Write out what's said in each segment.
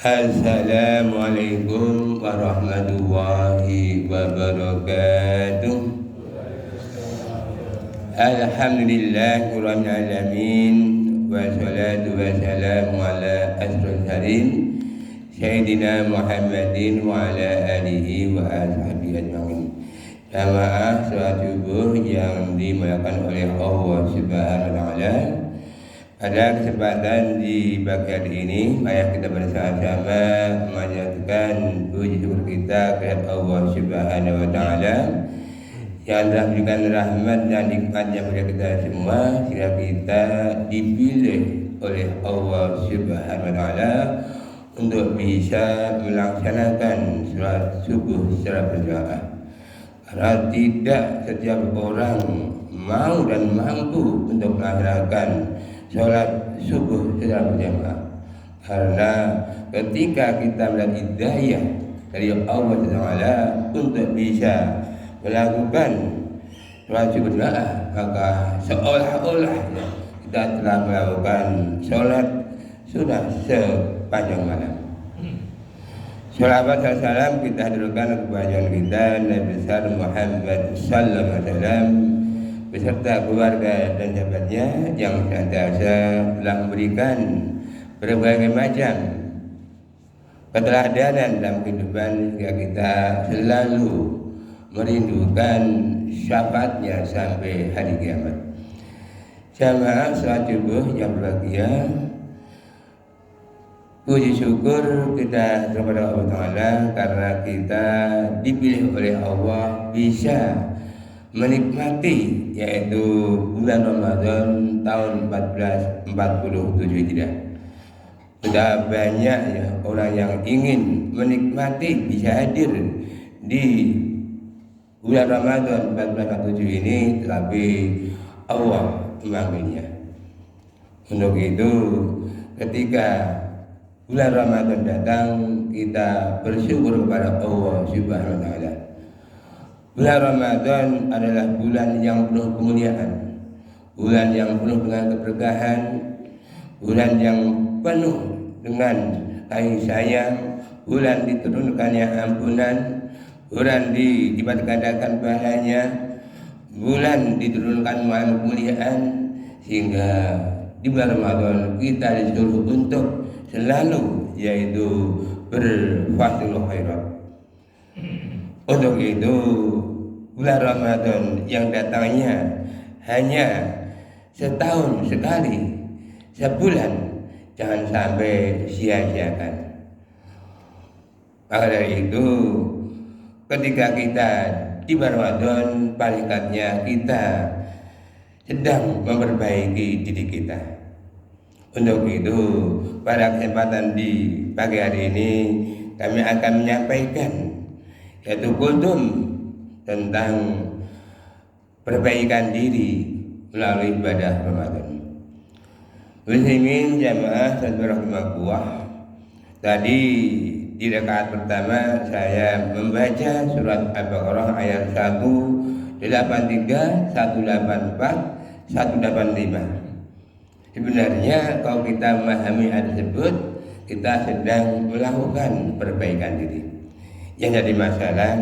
Assalamualaikum warahmatullahi wabarakatuh. Alhamdulillahirabbil alamin wassalatu wassalamu ala asyrofil mursalin sayyidina Muhammadin wa ala alihi wa ashabihi ajmain. Jamaah salat subuh yang dimuliakan oleh Allah Subhanahu wa taala. Pada kesempatan di pagi hari ini, mari kita bersama-sama memanjatkan puji syukur kita kepada Allah Subhanahu wa taala yang telah memberikan rahmat dan nikmatnya kepada kita semua sehingga kita dipilih oleh Allah Subhanahu wa taala untuk bisa melaksanakan salat subuh secara berjamaah. Karena tidak setiap orang mau dan mampu untuk melaksanakan sholat subuh secara berjamaah, karena ketika kita melihat hidayah dari Allah Taala untuk bisa melakukan sholat subuh berjamaah, maka seolah-olah kita telah melakukan sholat sudah sepanjang malam. Shalawat dan salam kita haturkan kepada kita Nabi besar Muhammad sallallahu alaihi wasallam beserta keluarga dan sahabatnya yang senantiasa telah memberikan berbagai macam keteladanan dalam kehidupan sehingga kita selalu merindukan syafaatnya sampai hari kiamat. Jamaah salat subuh yang berbahagia, puji syukur kita kepada Allah Ta'ala karena kita dipilih oleh Allah bisa menikmati yaitu bulan Ramadan tahun 1447 Hijriah. Sudah banyak ya orang yang ingin menikmati bisa hadir di bulan Ramadan 1447 ini, tetapi Allah memanggilnya. Untuk itu ketika bulan Ramadan datang, kita bersyukur kepada Allah Subhanahu wa taala. Bulan Ramadan adalah bulan yang penuh kemuliaan, bulan yang penuh dengan keberkahan, bulan yang penuh dengan kasih sayang, bulan diturunkannya ampunan, bulan diberkadakan pahalanya, bulan diturunkan malam kemuliaan, sehingga di bulan Ramadan kita disuruh untuk selalu yaitu berfathul khairat. Untuk itu bulan Ramadan yang datangnya hanya setahun sekali, sebulan, jangan sampai sia-siakan. Maka dari itu ketika kita di bulan Ramadan, palingnya kita sedang memperbaiki diri kita. Untuk itu pada kesempatan di pagi hari ini kami akan menyampaikan yaitu kultum tentang perbaikan diri melalui ibadah Ramadan. Muslimin jamaah dan rahimakumullah. Tadi di rakaat pertama saya membaca surat Al-Baqarah ayat 183, 184, 185. Sebenarnya kalau kita memahami hal tersebut, kita sedang melakukan perbaikan diri. Yang jadi masalah,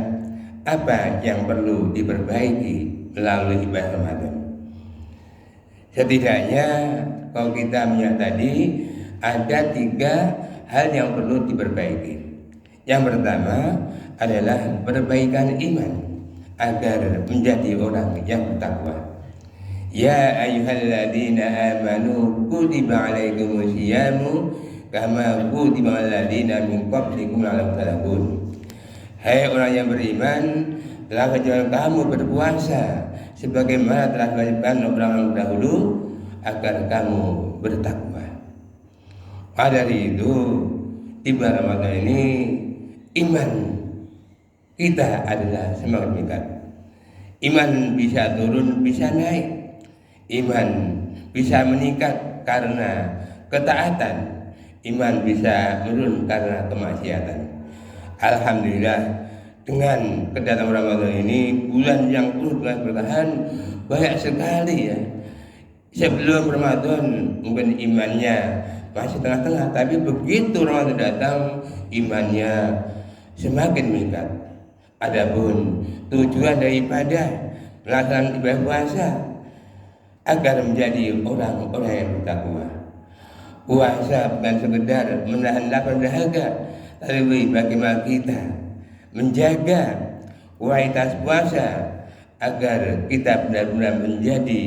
apa yang perlu diperbaiki melalui ibadah Ramadan? Setidaknya kalau kita melihat tadi ada 3 hal yang perlu diperbaiki. Yang pertama adalah perbaikan iman agar menjadi orang yang bertakwa. Ya ayyuhalladzina amanu kutiba alaikumusyiyamu kama kutiba alal ladzina min qablikum la'allakum tattaqun. Hai orang yang beriman, telah kewajiban kamu berpuasa sebagaimana telah diwajibkan orang-orang dahulu agar kamu bertakwa. Dari itu di bulan Ramadan ini iman kita adalah semakin meningkat. Iman bisa turun, bisa naik. Iman bisa meningkat karena ketaatan. Iman bisa menurun karena kemaksiatan. Alhamdulillah dengan kedatangan Ramadan ini, bulan yang penuh dengan berkahan, banyak sekali ya. Sebelum Ramadan mungkin imannya masih tengah-tengah, tapi begitu Ramadan datang imannya semakin meningkat. Adapun tujuan daripada melaksanakan ibadah puasa agar menjadi orang-orang yang bertakwa. Puasa bukan sekedar menahan lapar dahaga, tapi bagaimana kita menjaga kualitas puasa agar kita benar-benar menjadi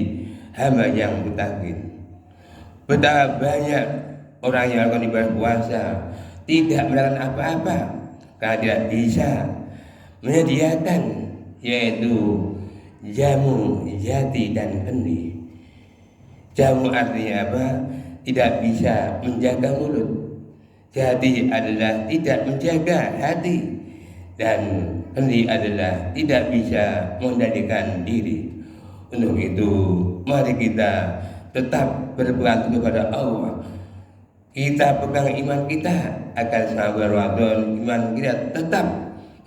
hamba yang mutakin. Betapa banyak orang yang melakukan ibadah puasa tidak melakukan apa-apa karena tidak bisa menyediakan yaitu jamu, jati dan kendi. Jamu artinya apa? Tidak bisa menjaga mulut. Jati adalah tidak menjaga hati, dan kendi adalah tidak bisa mengendalikan diri. Untuk itu mari kita tetap berpegang kepada Allah. Kita pegang iman kita akan sampai Ramadan iman kita tetap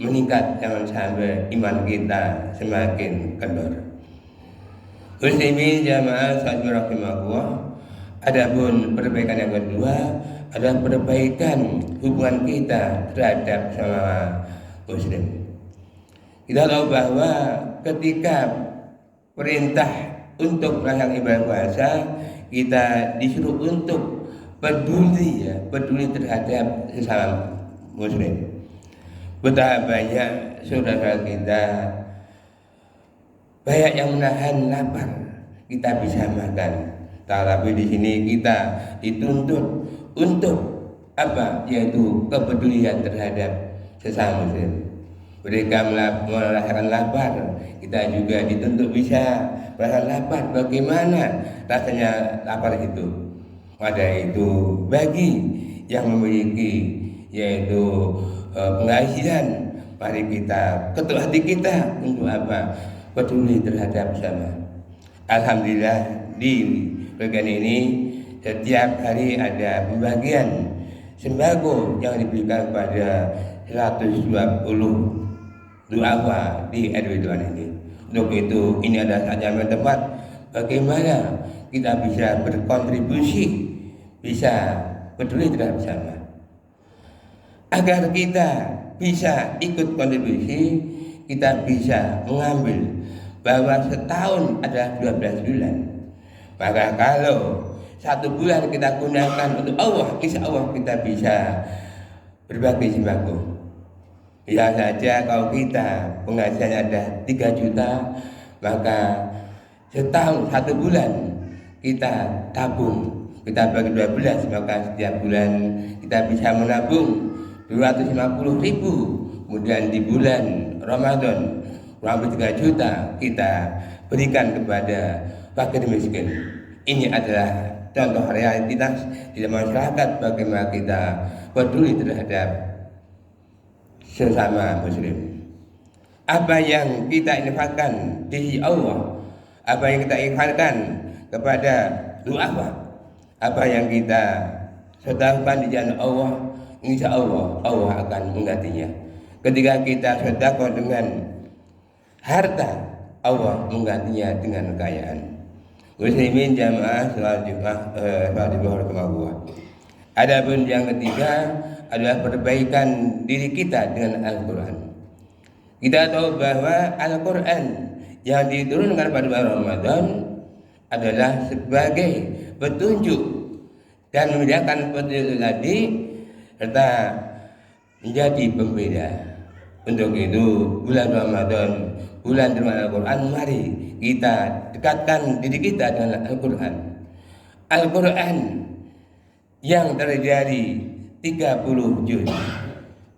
meningkat, jangan sampai iman kita semakin kendor. Muslimin jamaah salat rahimakumullah. Adapun perbaikan yang kedua adalah perbaikan hubungan kita terhadap sama muslim. Kita tahu bahwa ketika perintah untuk melaksanakan ibadah puasa, kita disuruh untuk peduli terhadap sesama muslim. Betapa banyak saudara kita banyak yang menahan lapar, kita bisa makan. Tapi di sini kita dituntut untuk apa? Yaitu kepedulian terhadap sesama muslim. Mereka merasakan lapar, kita juga dituntut bisa merasakan lapar. Bagaimana rasanya lapar itu? Pada itu bagi yang memiliki yaitu penghasilan, mari kita ketuk hati kita untuk apa? Peduli terhadap sama. Alhamdulillah di bagian ini setiap hari ada pembagian sembako yang diberikan kepada 120 duafa di RW2 ini. Untuk itu ini adalah saat yang tepat bagaimana kita bisa berkontribusi, bisa peduli terhadap sama. Agar kita bisa ikut kontribusi, kita bisa mengambil bahwa setahun ada 12 bulan. Maka kalau 1 bulan kita gunakan untuk Allah, insya Allah kita bisa berbagi sembako. Ya saja kalau kita penghasilannya ada 3 juta, maka setahun 1 bulan kita tabung, kita bagi 12, maka setiap bulan kita bisa menabung 250.000. Kemudian di bulan Ramadan kurang lebih 3 juta kita berikan kepada fakir miskin. Ini adalah contoh realitas di masyarakat bagaimana kita peduli terhadap sesama muslim. Apa yang kita infakkan di Allah, apa yang kita infakkan kepada duafa, apa yang kita sedekahkan di jalan Allah, insya Allah Allah akan menggantinya. Ketika kita sedekah dengan harta, Allah menggantinya dengan kekayaan. Muslimin jamaah salat Jumat rahimahullah. Adapun yang ketiga adalah perbaikan diri kita dengan Al-Quran. Kita tahu bahwa Al-Quran yang diturunkan pada bulan Ramadan adalah sebagai petunjuk dan membedakan petunjuk tadi serta menjadi pembeda. Untuk itu bulan Ramadan, bulan turunnya Al-Quran, mari kita dekatkan diri kita dengan Al-Quran. Al-Quran yang terdiri dari 30 juz,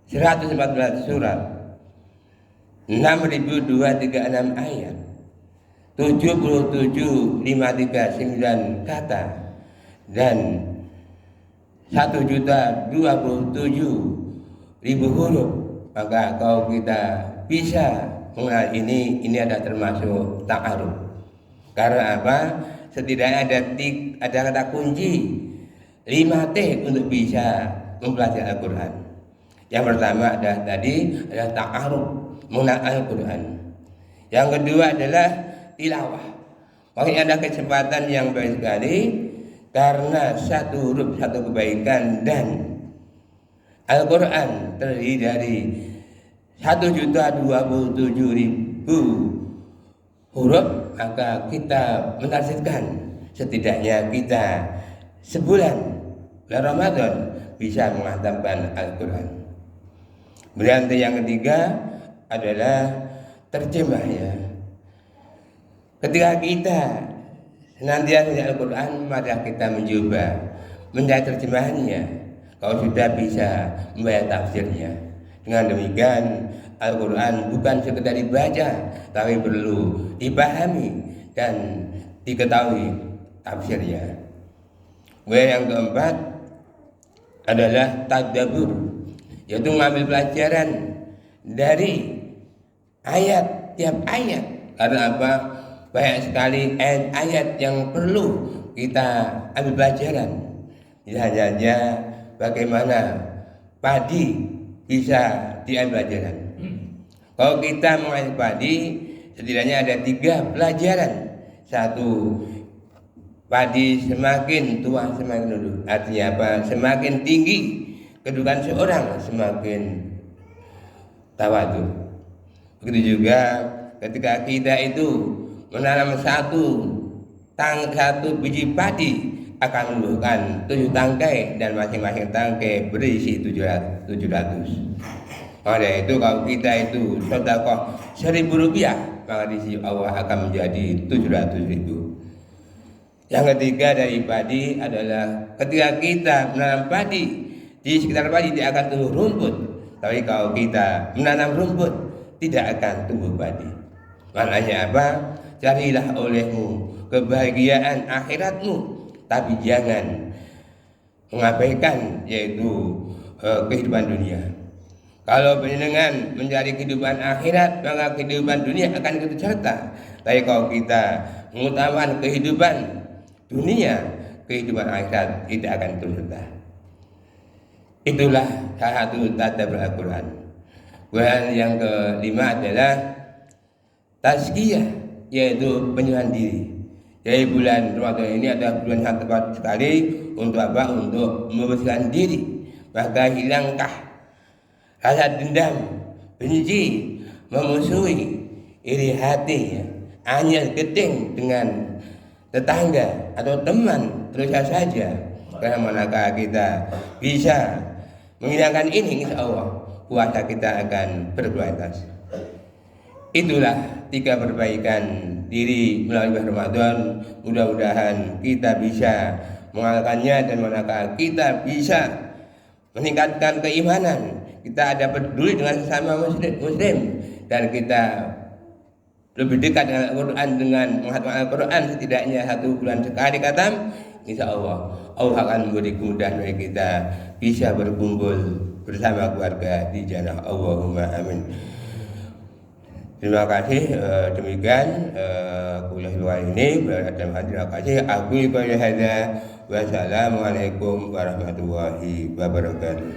114 surat, 6.236 ayat, 77.539 kata, dan 1.027.000 huruf. Maka kalau kita bisa mengenal ini adalah termasuk ta'aruf. Karena apa? Setidaknya ada kata kunci 5T untuk bisa mempelajari Al-Quran. Yang pertama adalah ta'aruf, mengenal Al-Quran. Yang kedua adalah tilawah. Makanya ada kesempatan yang baik sekali karena satu huruf satu kebaikan, dan Al-Quran terdiri dari 1.027.000 huruf, maka kita menargetkan setidaknya kita sebulan Ramadan bisa menghatamkan Al-Quran. Kemudian yang ketiga adalah terjemah ya. Ketika kita senantiasa di Al-Quran, maka kita mencoba mencari terjemahannya. Kalau sudah bisa membaca tafsirnya. Dengan demikian Al-Quran bukan sekedar dibaca, tapi perlu dipahami dan diketahui tafsirnya. Kemudian yang keempat adalah tadabbur, yaitu mengambil pelajaran dari ayat, tiap ayat. Karena apa? Banyak sekali ayat yang perlu kita ambil pelajaran. Misalnya saja bagaimana padi bisa diambil pelajaran. Kalau kita mengambil padi, setidaknya ada 3 pelajaran. Satu, padi semakin tua semakin duduk. Artinya apa? Semakin tinggi kedudukan seorang, semakin tawadhu. Begitu juga ketika kita itu menanam satu biji padi akan menumbuhkan 7 tangkai, dan masing-masing tangkai berisi 700. Oleh itu kalau kita itu sedekah 1.000 rupiah, maka di sisi Allah akan menjadi 700.000. Yang ketiga dari padi adalah ketika kita menanam padi, di sekitar padi tidak akan tumbuh rumput. Tapi kalau kita menanam rumput, tidak akan tumbuh padi. Maknanya apa? Carilah olehmu kebahagiaan akhiratmu, tapi jangan mengabaikan yaitu kehidupan dunia. Kalau dengan mencari kehidupan akhirat, maka kehidupan dunia akan ikut serta. Tapi kalau kita mengutamakan kehidupan dunia, kehidupan akhirat tidak akan ikut serta. Itulah salah satu tadabbur Al-Quran. Kemudian yang kelima adalah tazkiyah, yaitu penyerahan diri. Jadi bulan Ramadan ini adalah bulan yang tepat sekali untuk apa? Untuk membersihkan diri. Maka hilangkah rasa dendam, benci, memusuhi, iri hati, anyel gedeng dengan tetangga atau teman, terus saja. Karena manakah kita bisa menghilangkan ini, insya Allah puasa kita akan berkualitas. Itulah 3 perbaikan diri melalui bulan Ramadan. Mudah-mudahan kita bisa mengalahkannya, dan manakah kita bisa meningkatkan keimanan, kita ada peduli dengan sesama muslim, dan kita lebih dekat dengan Al-Quran dengan menghatamkan Al-Quran setidaknya 1 bulan sekali khatam. Insya Allah akan memberi kemudahan bagi kita bisa berkumpul bersama keluarga di jannah. Allahumma amin. Terima kasih. Demikian kuliah ini terima kasih. Aku ibadah hadza. Wassalamualaikum warahmatullahi wabarakatuh.